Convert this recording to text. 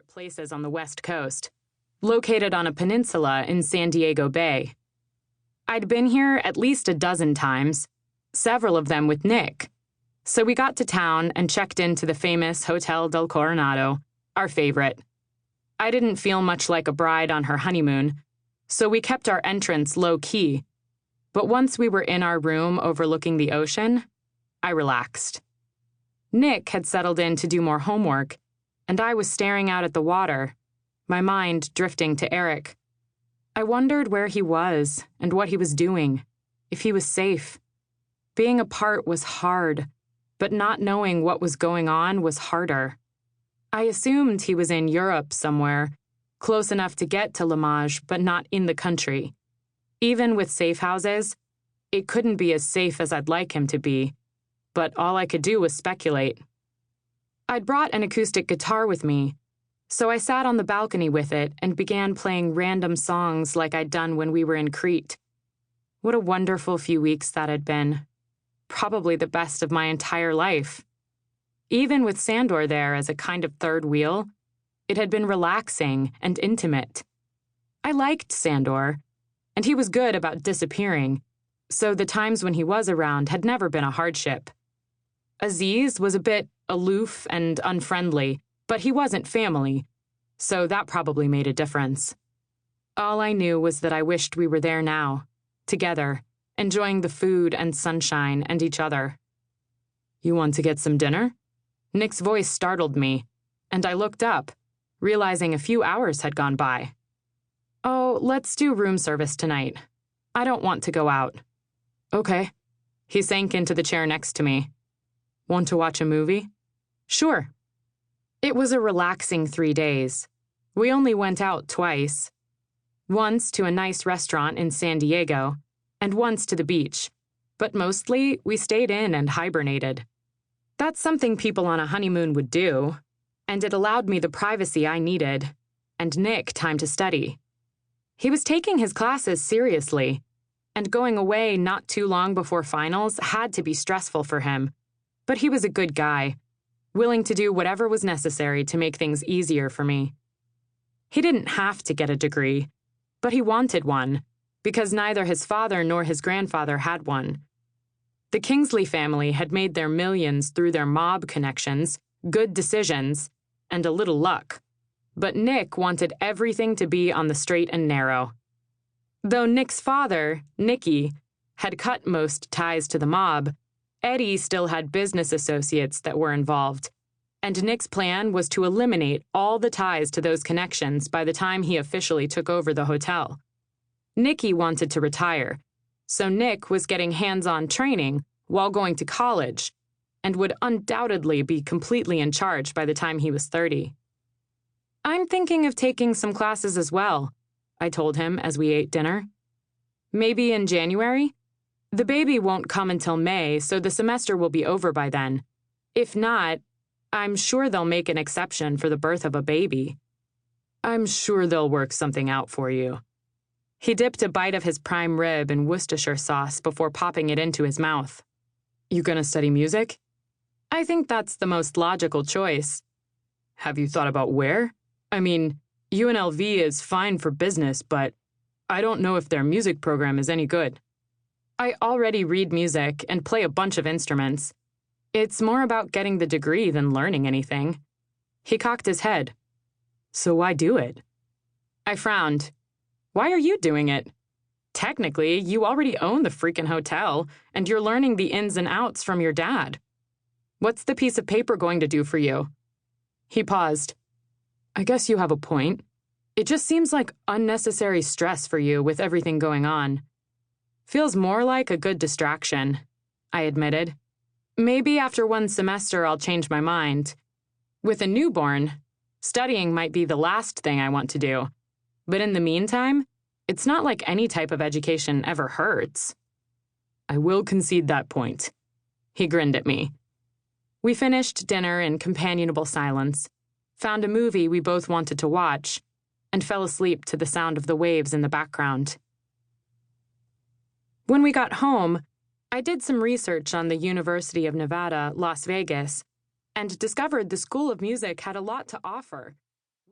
favorite places on the West Coast, located on a peninsula in San Diego Bay. I'd been here at least a dozen times, several of them with Nick. So we got to town and checked into the famous Hotel del Coronado, our favorite. I didn't feel much like a bride on her honeymoon, so we kept our entrance low-key. But once we were in our room overlooking the ocean, I relaxed. Nick had settled in to do more homework, and I was staring out at the water, my mind drifting to Erik. I wondered where he was and what he was doing, if he was safe. Being apart was hard, but not knowing what was going on was harder. I assumed he was in Europe somewhere, close enough to get to Limoges, but not in the country. Even with safe houses, it couldn't be as safe as I'd like him to be, but all I could do was speculate. I'd brought an acoustic guitar with me, so I sat on the balcony with it and began playing random songs like I'd done when we were in Crete. What a wonderful few weeks that had been. Probably the best of my entire life. Even with Sandor there as a kind of third wheel, it had been relaxing and intimate. I liked Sandor, and he was good about disappearing, so the times when he was around had never been a hardship. Aziz was a bit aloof and unfriendly, but he wasn't family, so that probably made a difference. All I knew was that I wished we were there now, together, enjoying the food and sunshine and each other. "You want to get some dinner?" Nick's voice startled me, and I looked up, realizing a few hours had gone by. "Oh, let's do room service tonight. I don't want to go out." "Okay." He sank into the chair next to me. "Want to watch a movie?" "Sure." It was a relaxing 3 days. We only went out twice. Once to a nice restaurant in San Diego, and once to the beach. But mostly, we stayed in and hibernated. That's something people on a honeymoon would do, and it allowed me the privacy I needed, and Nick time to study. He was taking his classes seriously, and going away not too long before finals had to be stressful for him. But he was a good guy, willing to do whatever was necessary to make things easier for me. He didn't have to get a degree, but he wanted one, because neither his father nor his grandfather had one. The Kingsley family had made their millions through their mob connections, good decisions, and a little luck. But Nick wanted everything to be on the straight and narrow. Though Nick's father, Nicky, had cut most ties to the mob, Eddie still had business associates that were involved, and Nick's plan was to eliminate all the ties to those connections by the time he officially took over the hotel. Nicky wanted to retire, so Nick was getting hands-on training while going to college, and would undoubtedly be completely in charge by the time he was 30. "I'm thinking of taking some classes as well," I told him as we ate dinner. "Maybe in January? The baby won't come until May, so the semester will be over by then. If not, I'm sure they'll make an exception for the birth of a baby." "I'm sure they'll work something out for you." He dipped a bite of his prime rib in Worcestershire sauce before popping it into his mouth. "You gonna study music?" "I think that's the most logical choice." "Have you thought about where? I mean, UNLV is fine for business, but I don't know if their music program is any good." "I already read music and play a bunch of instruments. It's more about getting the degree than learning anything." He cocked his head. "So why do it?" I frowned. "Why are you doing it? Technically, you already own the freaking hotel, and you're learning the ins and outs from your dad. What's the piece of paper going to do for you?" He paused. "I guess you have a point. It just seems like unnecessary stress for you with everything going on." "Feels more like a good distraction," I admitted. "Maybe after one semester I'll change my mind. With a newborn, studying might be the last thing I want to do. But in the meantime, it's not like any type of education ever hurts." "I will concede that point." He grinned at me. We finished dinner in companionable silence, found a movie we both wanted to watch, and fell asleep to the sound of the waves in the background. When we got home, I did some research on the University of Nevada, Las Vegas, and discovered the School of Music had a lot to offer.